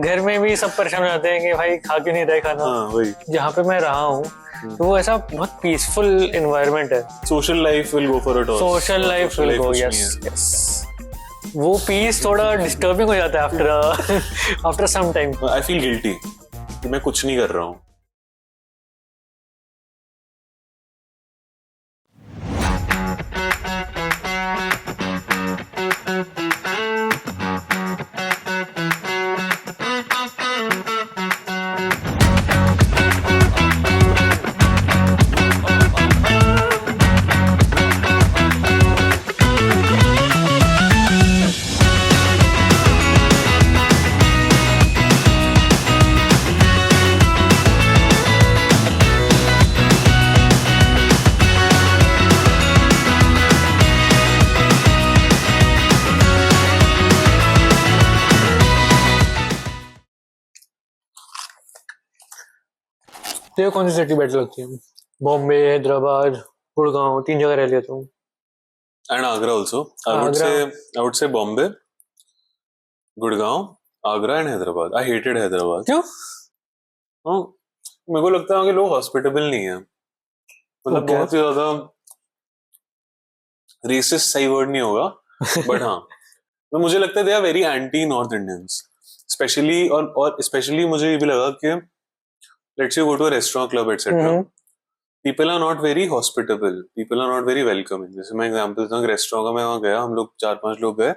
घर में भी सब परेशान हो जाते हैं कि भाई खा क्यों नहीं रहे खाना। हाँ वही, जहाँ पे मैं रहा हूँ तो वो ऐसा बहुत पीसफुल एनवायरनमेंट है। Social life will go for it all, social life will go, yes yes. वो पीस थोड़ा डिस्टर्बिंग हो जाता है after some time. I feel guilty कि मैं कुछ नहीं कर रहा हूँ। तो कौन सी सिटी बेटर लगती है? बॉम्बे, हैदराबाद, गुड़गांव, 3 जगह रह लिया तुम। And Agra also. I would say Bombay, Gurgaon, Agra and Hyderabad. I hated Hyderabad. क्यों? हाँ, मेरे को लगता है कि लोग हॉस्पिटेबल नहीं है, मतलब Okay. बहुत ही ज्यादा रेसिस्ट सही वर्ड नहीं होगा बट हाँ, तो मुझे लगता है they are very anti north Indians specially. और स्पेशली मुझे ये भी लगा कि let's you go to a restaurant, club etcetera, people are not very hospitable, people are not very welcoming. जैसे मैं एग्जांपल दूं, रेस्टोरेंट का मैं वहां गया, हम लोग 4-5 लोग गए,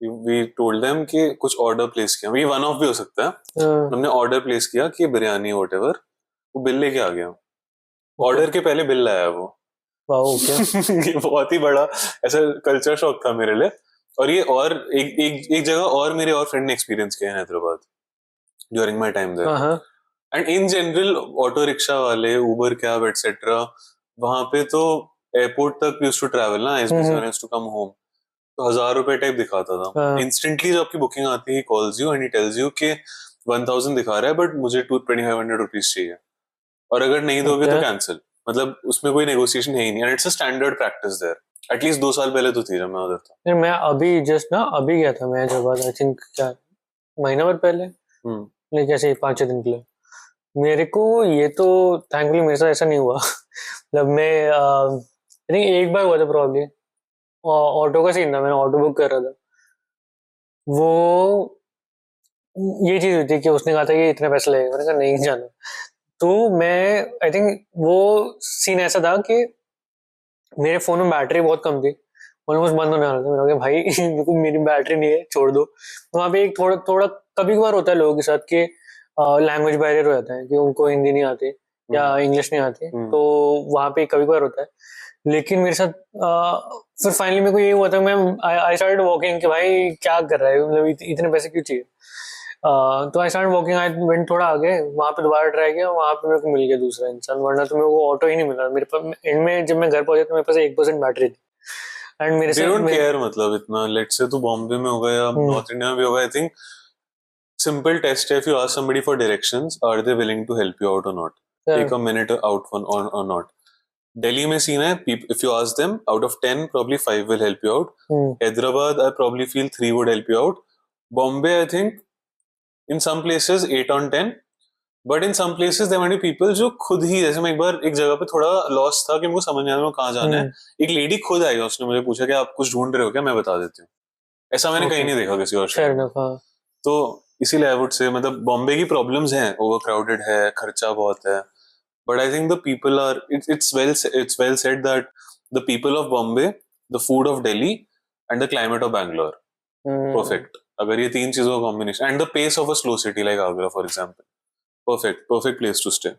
वी टोल्ड देम कि कुछ ऑर्डर प्लेस किया, ये वन ऑफ भी हो सकता है। हमने ऑर्डर प्लेस किया कि बिरयानी व्हाटएवर, वो बिल लेके आ गया, ऑर्डर के पहले बिल लाया वो। ये बहुत ही बड़ा ऐसा कल्चर शॉक था मेरे लिए। और ये और एक जगह और मेरे और फ्रेंड ने एक्सपीरियंस किया है Hyderabad during my time there. And in general auto rickshaw वाले, उबर कैब एटसेट्रा, वहां पे तो एयरपोर्ट तक यूज्ड टू ट्रैवल ना, एज टू कम होम, तो 1,000 रुपए टाइप दिखाता था। इंस्टेंटली जब आपकी बुकिंग आती है, calls you and he tells you कि 1,000 दिखा रहा है बट मुझे 2,500 रुपीज चाहिए, और अगर नहीं दोगे तो कैंसिल। मतलब उसमें कोई नेगोशिएशन है ही नहीं, and it's a standard practice there. At least 2 साल पहले तो थी जब मैं उधर था। मैं अभी जस्ट ना अभी गया था मैं हैदराबाद, आई थिंक क्या महीना भर पहले, नहीं जैसे 5-6 दिन के लिए। मेरे को ये तो थैंकफुली मेरे साथ ऐसा नहीं हुआ। मतलब मैं आई थिंक एक बार हुआ था प्रॉब्लम, ऑटो का सीन था, मैंने ऑटो बुक कर रहा था। वो ये चीज हुई थी कि उसने कहा था कि इतने पैसे लगेगा, मैंने कहा नहीं जाना। तो मैं आई थिंक वो सीन ऐसा था कि मेरे फोन में बैटरी बहुत कम थी, ऑलमोस्ट बंद होने वाला था। मैंने कहा भाई मेरी बैटरी नहीं है, छोड़ दो। तो वहाँ पे एक थोड़ा थोड़ा कभी कभार होता है लोगों के साथ कि लैंग्वेज बैरियर हो जाता है कि उनको हिंदी नहीं आती या इंग्लिश नहीं आती, तो वहाँ पे कभी कभार होता है। लेकिन मेरे साथ फिर फाइनली मेरे को ये हुआ था, मैं आई स्टार्टेड वॉकिंग कि भाई क्या कर रहा है, मतलब इतने पैसे क्यों चाहिए। तो I started walking, I went थोड़ा आगे, वहां पे दोबारा ट्राई किया, वहां पे मेरे को मिल गया दूसरा इंसान, वरना तो मेरे को ऑटो ही नहीं मिला। मेरे पास एंड में जब मैं घर पहुंचा तो मेरे पास 1% बैटरी थी। एंड मेरे से डोंट केयर, मतलब इतना, लेट्स से तू बॉम्बे में होगा या नॉर्थ इंडिया में भी होगा, आई थिंक सिंपल टेस्ट है, if you ask somebody for directions, are they willing to help you out or not? Take a minute out or not. Delhi में सीन है, if you ask them, out of 10 probably 5 will help you out. Hyderabad, I probably feel 3 would help you out. Bombay, I think in some places 8 on 10, but in some places there might be people जो खुद ही, जैसे मैं एक बार एक जगह पे थोड़ा lost था कि मुझे समझ नहीं आ रहा कहाँ जाना है, एक लेडी खुद आई, उसने मुझे पूछा कि आप कुछ ढूंढ रहे हो क्या, मैं बता देती हूँ। ऐसा मैंने कहीं नहीं देखा किसी और शहर में। तो इसीलिए आई वुड से, मतलब बॉम्बे की प्रॉब्लम्स हैं, ओवर क्राउडेड है, खर्चा बहुत है, but I think the people are, it's well said that the people of Bombay, the food of Delhi and the climate of Bangalore, perfect. अगर ये 3 चीजों का combination, and the pace of a slow city like Agra for example, perfect place to stay.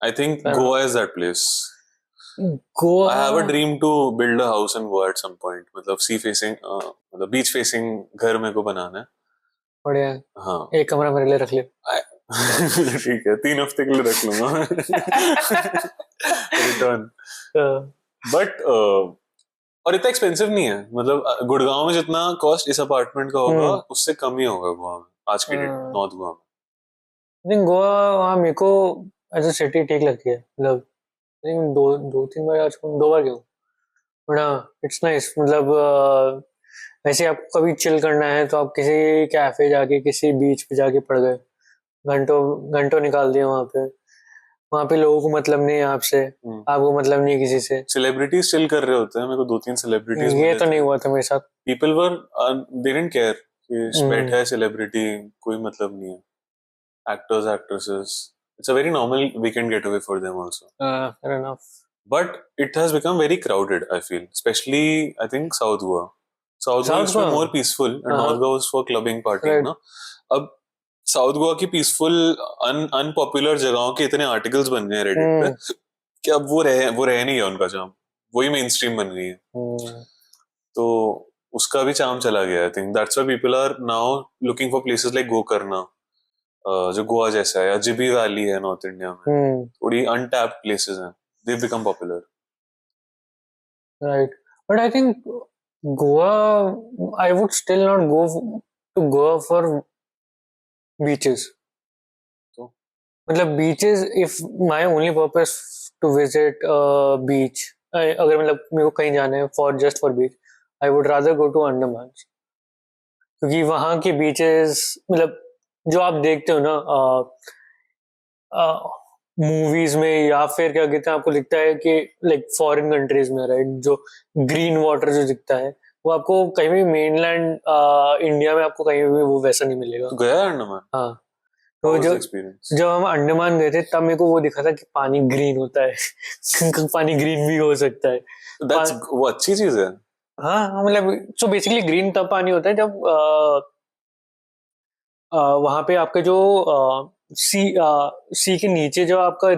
I think Goa is that place. Goa, I have a dream to build a house in Goa at some point. मतलब sea facing, मतलब beach facing घर मेरे को बनाना है। बढ़िया। हाँ, एक कमरा मेरे लिए रख ले। ठीक है, 3 हफ्ते के लिए रख लूंगा। रिटर्न। बट और इतना एक्सपेंसिव नहीं है, मतलब गुड़गांव में जितना कॉस्ट इस अपार्टमेंट का होगा उससे कम ही होगा गोवा में आज के डेट, नॉर्थ गोवा में। आई थिंक गोवा वहाँ मेरे को एज अ सिटी ठीक लगती है, मतलब आई थिंक 2-3 बार, आज 2 बार गया हूँ, बट हाँ इट्स नाइस। मतलब वैसे आपको कभी चिल करना है तो आप किसी कैफे जाके किसी बीच पे जाके पड़ गए, घंटों घंटों निकाल दिए वहां पे लोगों को मतलब नहीं है आपसे, आपको मतलब नहीं है किसी से। सेलिब्रिटीज चिल कर रहे होते हैं, मेरे को 2-3 सेलिब्रिटीज ये तो नहीं हुआ था मेरे साथ। People were they didn't care कि बैठा है सेलिब्रिटी, कोई मतलब नहीं है। Actors actresses, it's a very normal weekend get away for them also, fair enough. but it has become very crowded, I feel, especially I think South Goa. South Goa used to be Goa? more peaceful and North Goa was for clubbing partying, Right. ना? अब south Goa की peaceful unpopular जगहों के इतने articles बन गए Reddit पे कि अब वो रह नहीं गया उनका चार्म, वही मेन स्ट्रीम बन गई है। तो उसका भी चार्म चला गया। I think that's why people are now looking for places like Gokarna, जो गोवा जैसा है, या जिबी वैली है नॉर्थ इंडिया में, थोड़ी अनटैप्ड प्लेसेस हैं, they become popular. Right, but I think Goa, I would still not go to Goa for beaches. मतलब beaches, if my only purpose to visit beach, अगर मतलब मेरे को कहीं जाना है for just for beach, I would rather go to Andaman, क्योंकि वहां के बीचेस मतलब जो आप देखते हो ना मूवीज में, या फिर क्या कहते हैं, आपको दिखता है कि लाइक फॉरेन कंट्रीज में, राइट, जो ग्रीन वाटर जो दिखता है वो आपको कहीं भी मेनलैंड इंडिया में आपको कहीं भी वो वैसा नहीं मिलेगा। गया अंडमान? हाँ, तो जब हम अंडमान गए थे तब मेरे को वो दिखा था कि पानी ग्रीन होता है पानी ग्रीन भी हो सकता है। वो अच्छी चीज है। हाँ, मतलब सो बेसिकली ग्रीन तब पानी होता है जब वहां पे आपके जो सी के नीचे जो आपका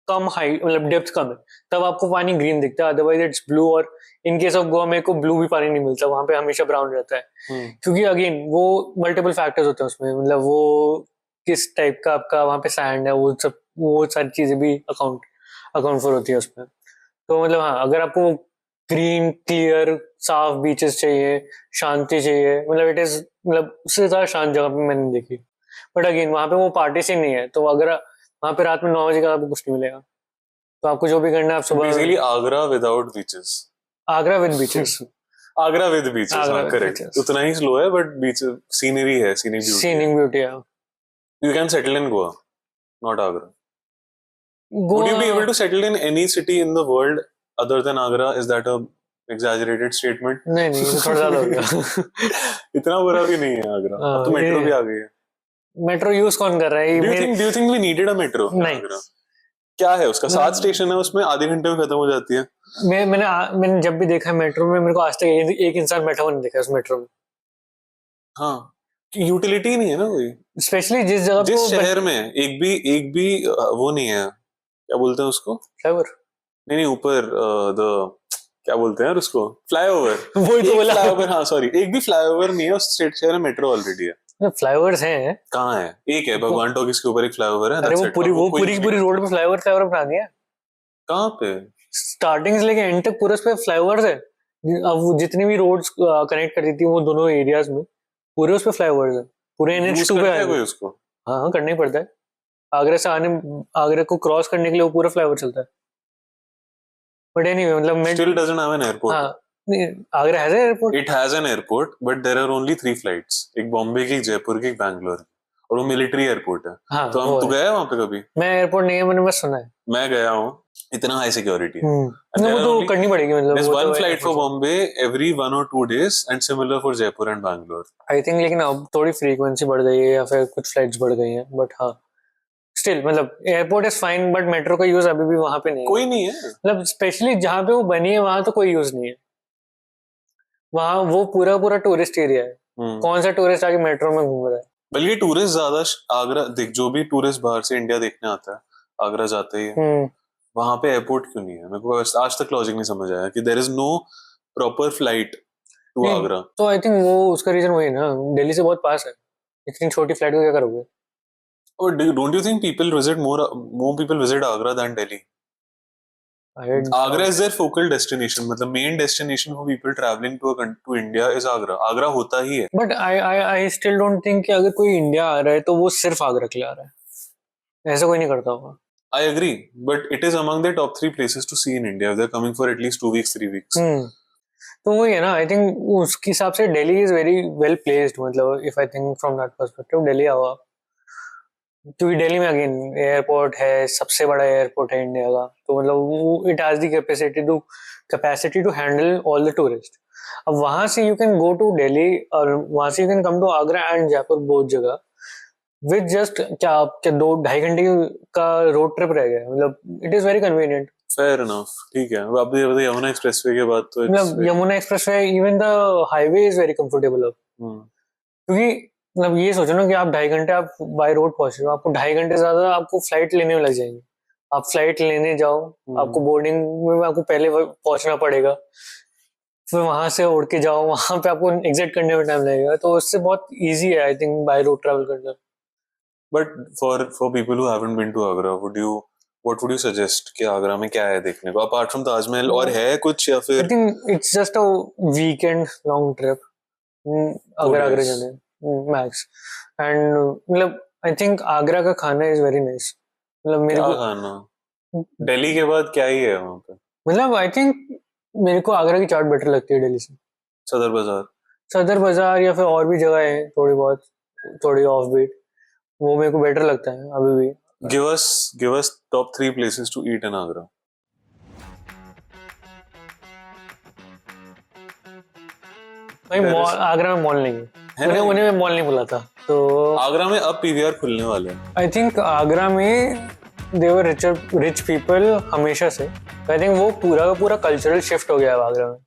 कम हाइट, मतलब डेप्थ कम है, तब आपको पानी ग्रीन दिखता है, अदरवाइज इट्स ब्लू। और इन केस ऑफ गोवा मेरे को ब्लू भी पानी नहीं मिलता, वहां पे हमेशा ब्राउन रहता है। क्योंकि अगेन वो मल्टीपल फैक्टर्स होते हैं उसमें, मतलब वो किस टाइप का आपका वहां पे सैंड है, वो सारी चीजें भी अकाउंट फॉर होती है उसमें। तो मतलब हाँ, अगर आपको ग्रीन क्लियर साफ बीचेस चाहिए, शांति चाहिए, मतलब इट इज, मतलब उससे ज्यादा शांत जगह पे मैंने देखी। बट अगेन वहां पे वो पार्टी सीन नहीं है, तो अगर वहां पे रात में 9 बजे का आपको कुछ नहीं मिलेगा, तो आपको जो भी करना है आप सुबह। Basically Agra without beaches. Agra with beaches. Agra with beaches, हाँ करेक्ट। उतना ही स्लो है बट बीच सीनरी है, सीनिक ब्यूटी है। You can settle in Goa, not Agra. Would you be able to settle in any city in the world other than Agra? Is that a exaggerated statement? नहीं, थोड़ा ज्यादा हो गया इतना बुरा भी नहीं है आगरा। अब तो मेट्रो भी आ गई है। मेट्रो यूज कौन कर रहा है? Do you think we needed a metro? नहीं। क्या है उसका? 7 स्टेशन है, उसमें आधे घंटे में खत्म हो जाती है। मैंने जब भी देखा है मेट्रो में, मेरे को आज तक एक इंसान बैठा हुआ नहीं देखा उस मेट्रो में। हाँ, यूटिलिटी नहीं है ना कोई, स्पेशली जिस शहर में एक भी वो नहीं है, क्या बोलते हैं उसको, फ्लाईओवर? नहीं, ऊपर क्या बोलते हैं यार उसको, फ्लाईओवर। वही तो बोला, फ्लाईओवर। हाँ सॉरी, एक भी फ्लाईओवर नहीं है उस स्टेट शहर में, मेट्रो ऑलरेडी है। फ्लाईओवर्स हैं, कहाँ है? एक है भगवान टॉकीज के ऊपर एक फ्लाईओवर है। अरे वो पूरी रोड पे फ्लाईओवर बना दिया। कहाँ पे? स्टार्टिंग से लेके एंड तक पूरे पे फ्लाईओवर्स है। अब जितनी भी रोड्स कनेक्ट करती थी वो दोनों एरियाज में, पूरे उस पे फ्लाईओवर्स है, पूरे NH2 पे है उसको। हाँ, करना ही पड़ता है। आगरा को क्रॉस करने के लिए वो पूरा फ्लाईओवर चलता है। बट एनीवे, मतलब still doesn't have an airport. हाँ, Agra has an airport. It has an airport, but there are only 3 flights. एक बॉम्बे की, एक जयपुर की, एक बैंगलोर की, और वो मिलिट्री एयरपोर्ट है। हाँ, तो तू गया है वहाँ पे कभी? मैं एयरपोर्ट नहीं है, मैंने बस सुना है। मैं गया हूँ, इतना हाई सिक्योरिटी है। वो तो करनी पड़ेगी, मतलब there's one flight for Bombay every 1 or 2 days and similar for Jaipur and Bangalore. I think, लेकिन अब थोड़ी फ्रीक्वेंसी बढ़ गई है या फिर कुछ फ्लाइट्स बढ़ गई हैं, बट हाँ स्टिल, मतलब airport is fine, but metro का यूज अभी भी वहां पे नहीं, कोई नहीं है। मतलब स्पेशली जहाँ पे वो बनी है वहां तो कोई यूज नहीं है। वहाँ वो पूरा टूरिस्ट एरिया है, कौन सा टूरिस्ट आके मेट्रो में घूम रहा है? बल्कि टूरिस्ट ज्यादा आगरा देख, जो भी टूरिस्ट बाहर से इंडिया देखने आता है आगरा जाते ही है। वहां पे एयरपोर्ट क्यों नहीं है? मेरे को आज तक लॉजिक नहीं समझ आया कि there is no proper flight to Agra. तो आई थिंक वो उसका रीजन वही ना, दिल्ली से बहुत पास है, इतनी छोटी फ्लाइट को क्या करोगे? Or don't you think people visit more people visit Agra than Delhi? Agra is their focal destination, मतलब main destination for people traveling to India is Agra. Agra होता ही है। But I still don't think कि अगर कोई India आ रहा है तो वो सिर्फ आगरा के लिए आ रहा है, ऐसा कोई नहीं करता होगा। I agree, but it is among the top 3 places to see in India. They're coming for at least 2 weeks, 3 weeks. तो वही है ना, आई थिंक उसके हिसाब से Delhi is very well placed, मतलब if I think from that perspective Delhi आवा, क्योंकि दिल्ली में अगेन एयरपोर्ट है, सबसे बड़ा एयरपोर्ट है इंडिया का, तो मतलब वो it has the capacity to handle all the tourist. अब वहां से you can go to Delhi और वहां से you can come to Agra and Jaipur, both जगह विद जस्ट क्या 2-2.5 घंटे का रोड ट्रिप रह गया, मतलब it is very convenient. Fair enough, ठीक है। अब आप ये बताइए यमुना एक्सप्रेसवे के बाद तो मतलब Yamuna expressway, even the highway is very comfortable अब, क्योंकि मतलब ये सोचो ना कि आप 2.5 घंटे आप बाय रोड पहुंच रहे हो, आपको 2.5 घंटे ज्यादा आपको फ्लाइट लेने में लग जाएंगे। आप फ्लाइट लेने जाओ, आपको बोर्डिंग में आपको पहले पहुंचना पड़ेगा, फिर वहां से उड़ के जाओ, वहां पे आपको एग्जिट करने में टाइम लगेगा, तो उससे बहुत इजी है I think by road travel करना। But for people who haven't been to Agra, what would you suggest कि आगरा में क्या है देखने को अपार्ट फ्रॉम ताजमहल, और है कुछ या आई फिर think it's just a weekend long trip, अगर आगरा जाने मैक्स। एंड मतलब आई थिंक आगरा का खाना इज वेरी नाइस, मतलब मेरे क्या को खाना दिल्ली के बाद क्या ही है वहां पे? मतलब आई थिंक मेरे को आगरा की चाट बेटर लगती है दिल्ली से। सदर बाजार या फिर और भी जगह है थोड़ी बहुत, थोड़ी ऑफ बीट, वो मेरे को बेटर लगता है अभी भी। give us top 3 places to eat in Agra. भाई मॉल आगरा में मॉल नहीं है, उन्हें मैं मॉल नहीं बुला था, तो आगरा में अब पीवीआर खुलने वाले हैं। आई थिंक आगरा में देवर रिच पीपल हमेशा से, आई थिंक वो पूरा का पूरा कल्चरल शिफ्ट हो गया है आगरा में।